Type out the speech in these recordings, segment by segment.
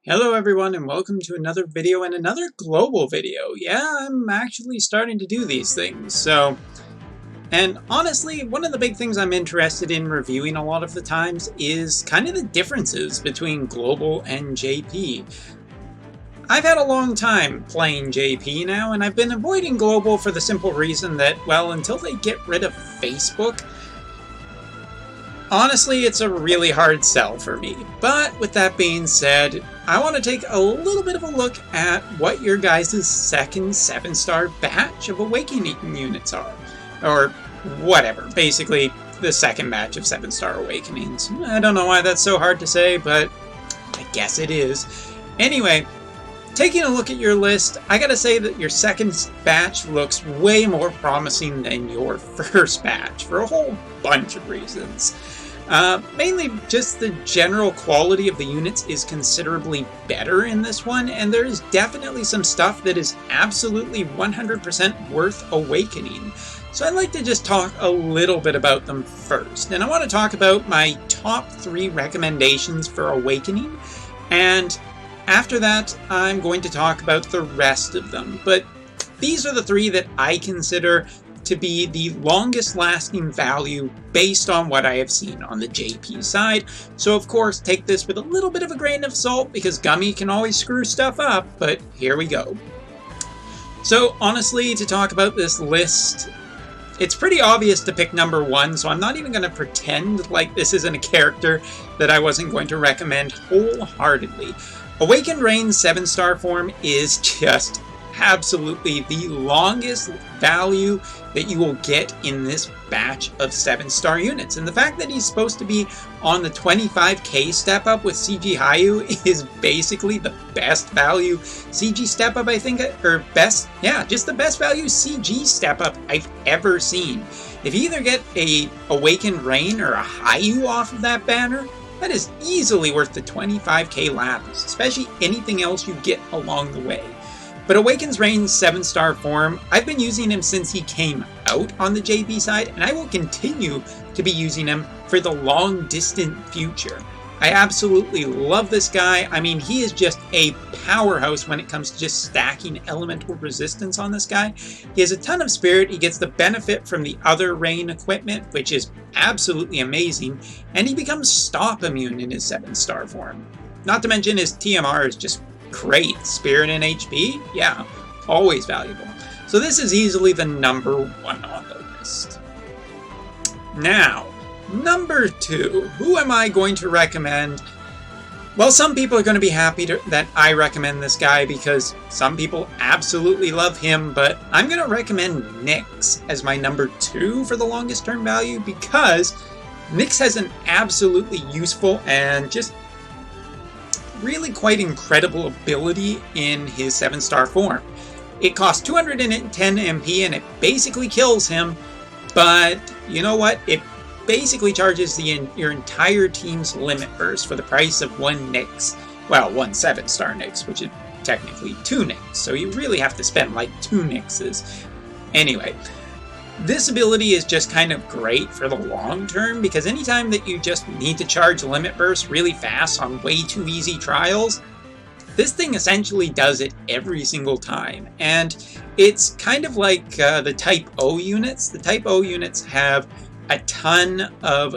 Hello everyone and welcome to another video and another global video. Yeah, I'm actually starting to do these things, and honestly, one of the big things I'm interested in reviewing a lot of the times is kind of the differences between global and JP. I've had a long time playing JP now, and I've been avoiding global for the simple reason that, well, until they get rid of Facebook, honestly, it's a really hard sell for me. But with that being said, I want to take a little bit of a look at what your guys' second 7-star batch of Awakening units are. Or whatever, basically the second batch of 7-star Awakenings. I don't know why that's so hard to say, but I guess it is. Anyway, taking a look at your list, I gotta say that your second batch looks way more promising than your first batch for a whole bunch of reasons. Mainly just the general quality of the units is considerably better in this one, and there is definitely some stuff that is absolutely 100% worth awakening. So I'd like to just talk a little bit about them first. And I want to talk about my top 3 recommendations for awakening, and after that I'm going to talk about the rest of them. But these are the 3 that I consider to be the longest lasting value based on what I have seen on the JP side. So of course, take this with a little bit of a grain of salt because Gummy can always screw stuff up, but here we go. So honestly, to talk about this list, it's pretty obvious to pick number 1, so I'm not even going to pretend like this isn't a character that I wasn't going to recommend wholeheartedly. Awakened Rain's 7-star form is just absolutely the longest value that you will get in this batch of 7-star units. And the fact that he's supposed to be on the 25k step up with CG Hayu is basically the best value CG step up, I think, or just the best value CG step up I've ever seen. If you either get a Awakened Rain or a Hayu off of that banner, that is easily worth the 25k lapis, especially anything else you get along the way. But Awakens Rain's 7-star form, I've been using him since he came out on the JP side, and I will continue to be using him for the long distant future. I absolutely love this guy. I mean, he is just a powerhouse when it comes to just stacking elemental resistance on this guy. He has a ton of spirit, he gets the benefit from the other rain equipment, which is absolutely amazing, and he becomes stop immune in his 7-star form. Not to mention his TMR is just great. Spirit and HP? Yeah, always valuable. So this is easily the number 1 on the list. Now, number 2. Who am I going to recommend? Well, some people are going to be happy that I recommend this guy because some people absolutely love him, but I'm going to recommend Nyx as my number 2 for the longest term value because Nyx has an absolutely useful and just really quite incredible ability in his 7-star form. It costs 210 MP and it basically kills him, but you know what? It basically charges your entire team's limit burst for the price of 1 Nyx. Well, 1 7-star Nyx, which is technically 2 Nyx, so you really have to spend like 2 Nyxes. Anyway, this ability is just kind of great for the long term because anytime that you just need to charge limit burst really fast on way too easy trials, this thing essentially does it every single time. And it's kind of like the Type O units. The Type O units have a ton of,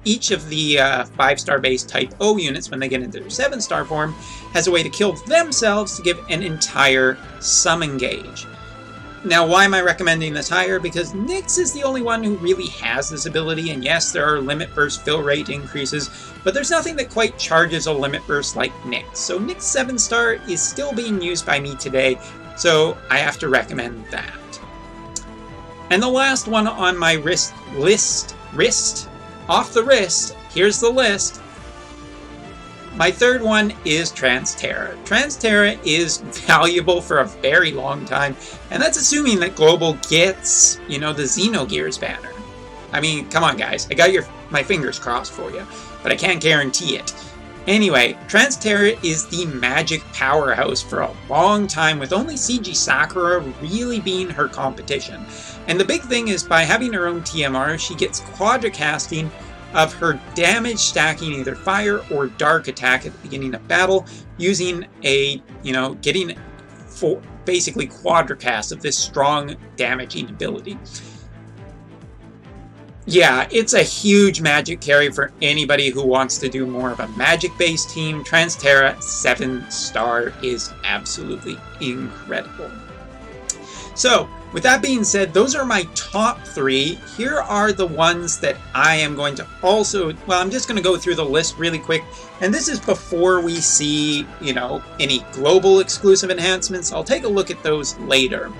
each of the 5-star base Type O units, when they get into their 7-star form, has a way to kill themselves to give an entire summon gauge. Now, why am I recommending this higher? Because Nyx is the only one who really has this ability, and yes, there are limit burst fill rate increases, but there's nothing that quite charges a limit burst like Nyx. So Nyx 7-star is still being used by me today, so I have to recommend that. And the last one on my off the wrist, here's the list. My third one is Transterra. Transterra is valuable for a very long time, and that's assuming that Global gets, the Xenogears banner. I mean, come on guys, I got my fingers crossed for you, but I can't guarantee it. Anyway, Transterra is the magic powerhouse for a long time, with only CG Sakura really being her competition. And the big thing is, by having her own TMR, she gets quadra casting of her damage stacking either fire or dark attack at the beginning of battle, using a, getting basically quadricast of this strong damaging ability. Yeah, it's a huge magic carry for anybody who wants to do more of a magic-based team. Transterra 7-star is absolutely incredible. So, with that being said, those are my top 3. Here are the ones that I am going to also... Well, I'm just going to go through the list really quick. And this is before we see, any global exclusive enhancements. I'll take a look at those later.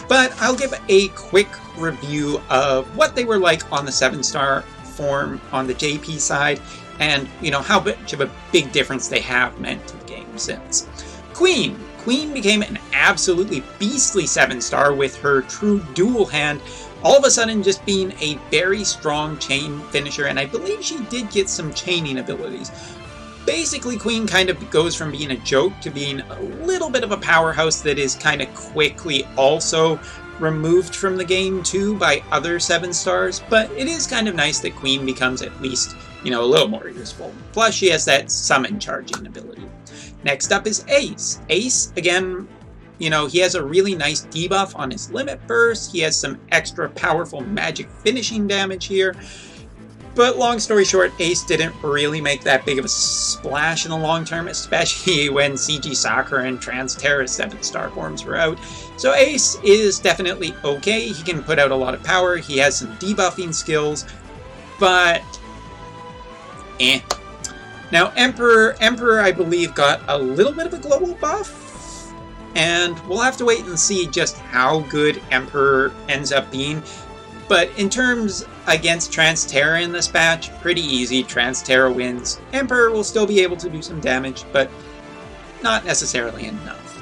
But I'll give a quick review of what they were like on the 7-star form on the JP side, and how much of a big difference they have meant to the game since. Queen became an absolutely beastly 7-star with her true dual hand, all of a sudden just being a very strong chain finisher, and I believe she did get some chaining abilities. Basically, Queen kind of goes from being a joke to being a little bit of a powerhouse that is kind of quickly also removed from the game too by other 7-stars, but it is kind of nice that Queen becomes at least, a little more useful. Plus, she has that summon charging ability. Next up is Ace. Ace, again, he has a really nice debuff on his limit burst. He has some extra powerful magic finishing damage here. But long story short, Ace didn't really make that big of a splash in the long term, especially when CG Sakura and Transterra 7-star forms were out. So Ace is definitely okay. He can put out a lot of power. He has some debuffing skills, but Now Emperor, I believe, got a little bit of a global buff, and we'll have to wait and see just how good Emperor ends up being. But in terms against Transterra in this match, pretty easy. Transterra wins. Emperor will still be able to do some damage, but not necessarily enough.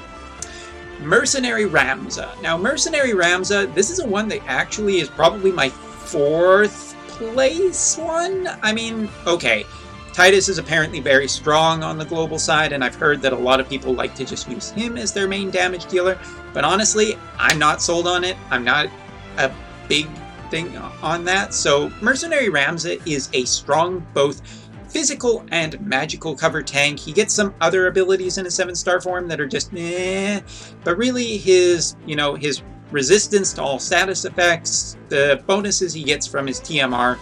Mercenary Ramza. Now, Mercenary Ramza, this is a one that actually is probably my 4th place one. I mean, okay. Titus is apparently very strong on the global side, and I've heard that a lot of people like to just use him as their main damage dealer. But honestly, I'm not sold on it. I'm not a big thing on that. So Mercenary Ramza is a strong both physical and magical cover tank. He gets some other abilities in a 7-star form that are just but really his his resistance to all status effects, the bonuses he gets from his TMR,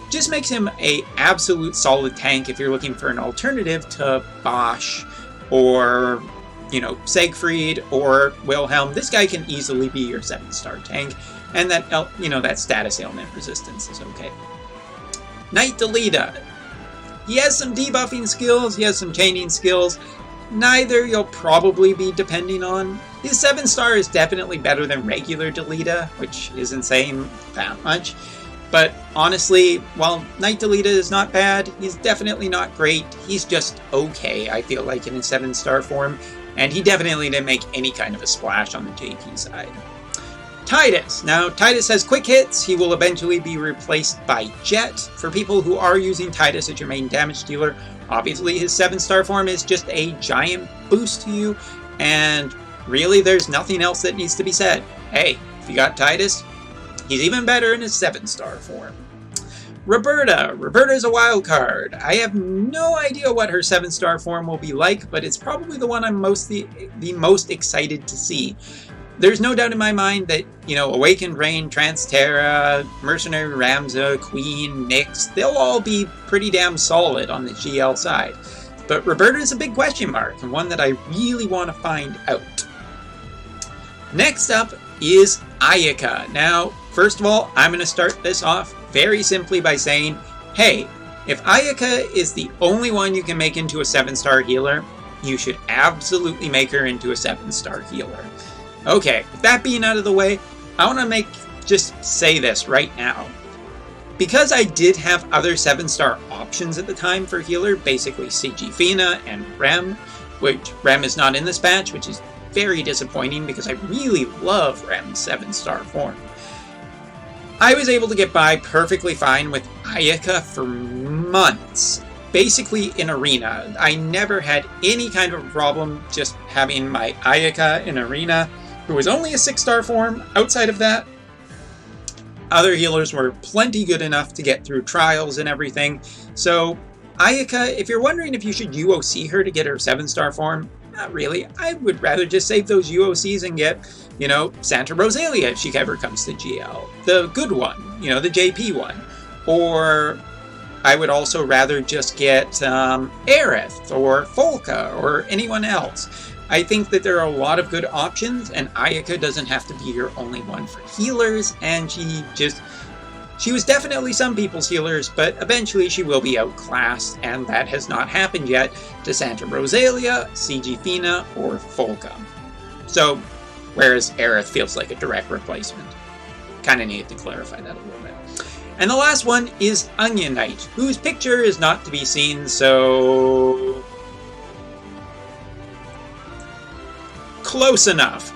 just makes him a absolute solid tank if you're looking for an alternative to Bosch or Siegfried or Wilhelm. This guy can easily be your 7-star tank. And that, that status ailment resistance is okay. Knight Delita. He has some debuffing skills, he has some chaining skills. Neither you'll probably be depending on. His 7-star is definitely better than regular Delita, which isn't saying that much. But honestly, while Knight Delita is not bad, he's definitely not great. He's just okay, I feel like, in his 7-star form. And he definitely didn't make any kind of a splash on the JP side. Titus. Now, Titus has quick hits. He will eventually be replaced by Jet. For people who are using Titus as your main damage dealer, obviously his 7-star form is just a giant boost to you, and really there's nothing else that needs to be said. Hey, if you got Titus, he's even better in his 7-star form. Roberta. Roberta is a wild card. I have no idea what her 7-star form will be like, but it's probably the one I'm the most excited to see. There's no doubt in my mind that, Awakened Rain, Transterra, Mercenary Ramza, Queen, Nyx, they'll all be pretty damn solid on the GL side. But Roberta is a big question mark, and one that I really want to find out. Next up is Ayaka. Now, first of all, I'm going to start this off very simply by saying, hey, if Ayaka is the only one you can make into a 7-star healer, you should absolutely make her into a 7-star healer. Okay, with that being out of the way, I want to just say this right now. Because I did have other 7-star options at the time for healer, basically CG Fina and Rem, which Rem is not in this batch, which is very disappointing because I really love Rem's 7-star form. I was able to get by perfectly fine with Ayaka for months. Basically in Arena. I never had any kind of problem just having my Ayaka in Arena, who was only a 6-star form. Outside of that, Other healers were plenty good enough to get through trials and everything. So Ayaka, if you're wondering if you should UOC her to get her 7-star form, not really. I would rather just save those UOCs and get, Santa Rosalia if she ever comes to GL. The good one, the JP one. Or I would also rather just get Aerith or Folka or anyone else. I think that there are a lot of good options, and Ayaka doesn't have to be your only one for healers, and she was definitely some people's healers, but eventually she will be outclassed, and that has not happened yet to Santa Rosalia, CG Fina, or Folka. So, whereas Aerith feels like a direct replacement. Kind of need to clarify that a little bit. And the last one is Onion Knight, whose picture is not to be seen, so close enough.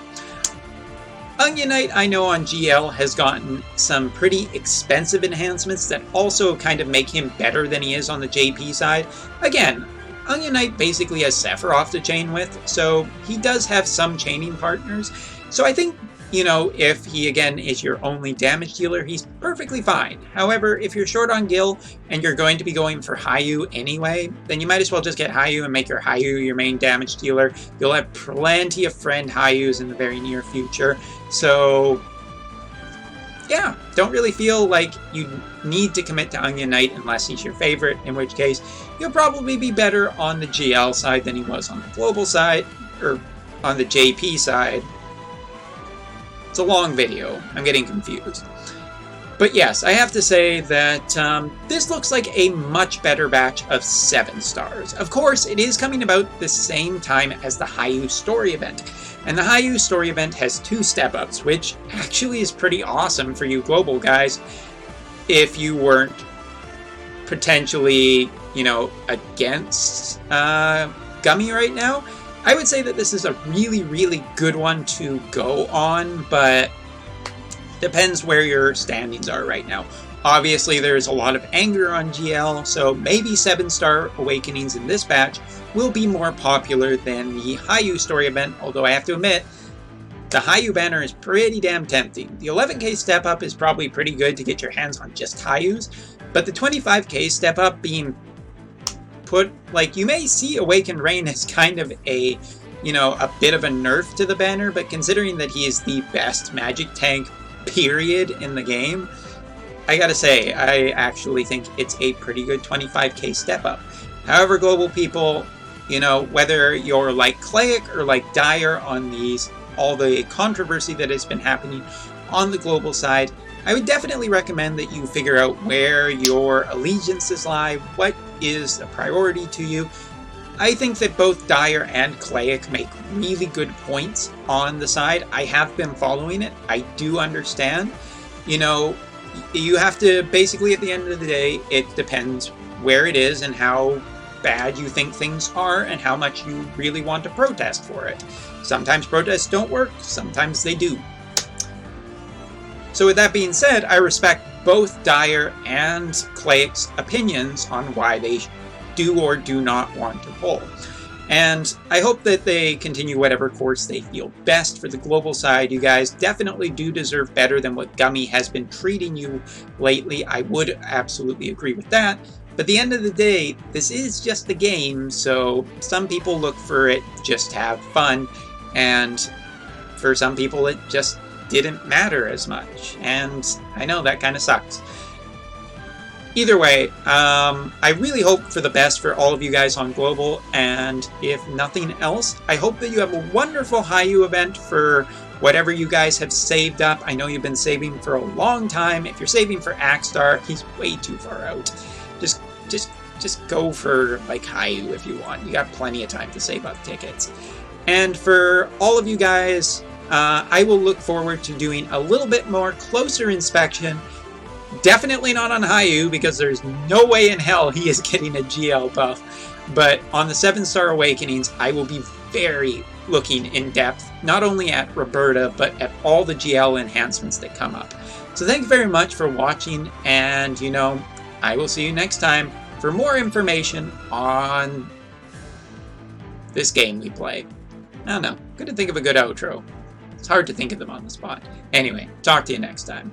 Onion Knight, I know on GL, has gotten some pretty expensive enhancements that also kind of make him better than he is on the JP side. Again, Onion Knight basically has Sephiroth to chain with, so he does have some chaining partners. So I think, if he, again, is your only damage dealer, he's perfectly fine. However, if you're short on Gil and you're going to be going for Hayu anyway, then you might as well just get Hayu and make your Hayu your main damage dealer. You'll have plenty of friend Hayus in the very near future. So, yeah, don't really feel like you need to commit to Onion Knight unless he's your favorite, in which case you'll probably be better on the GL side than he was on the global side, or on the JP side. It's a long video. I'm getting confused. But yes, I have to say that this looks like a much better batch of 7 stars. Of course, it is coming about the same time as the Hayu story event. And the Hayu story event has 2 step-ups, which actually is pretty awesome for you global guys if you weren't potentially, against Gummy right now. I would say that this is a really, really good one to go on, but depends where your standings are right now. Obviously, there's a lot of anger on GL, so maybe 7-star awakenings in this batch will be more popular than the Hayu story event, although I have to admit, the Hayu banner is pretty damn tempting. The 11k step up is probably pretty good to get your hands on just Hayus, but the 25k step up being put, you may see Awakened Rain as kind of a bit of a nerf to the banner, but considering that he is the best magic tank, period, in the game, I gotta say, I actually think it's a pretty good 25k step up. However, global people, whether you're like Clayek or like Dyer on all the controversy that has been happening on the global side, I would definitely recommend that you figure out where your allegiances lie, what is a priority to you. I think that both Dyer and Clayek make really good points on the side. I have been following it. I do understand. You have to, basically at the end of the day, it depends where it is and how bad you think things are and how much you really want to protest for it. Sometimes protests don't work, sometimes they do. So with that being said, I respect both Dyer and Clayek's opinions on why they do or do not want to pull. And I hope that they continue whatever course they feel best for the global side. You guys definitely do deserve better than what Gummy has been treating you lately. I would absolutely agree with that. But at the end of the day, this is just a game, so some people look for it just to have fun, and for some people it just didn't matter as much, and I know that kind of sucks. Either way, I really hope for the best for all of you guys on Global, and if nothing else, I hope that you have a wonderful Hayu event for whatever you guys have saved up. I know you've been saving for a long time. If you're saving for Axstar, he's way too far out. Just go for Hayu if you want. You got plenty of time to save up tickets. And for all of you guys, I will look forward to doing a little bit more closer inspection. Definitely not on Hayu, because there's no way in hell he is getting a GL buff. But on the 7-star awakenings, I will be very looking in depth, not only at Roberta, but at all the GL enhancements that come up. So thank you very much for watching, and I will see you next time for more information on this game we play. I don't know, couldn't think of a good outro. It's hard to think of them on the spot. Anyway, talk to you next time.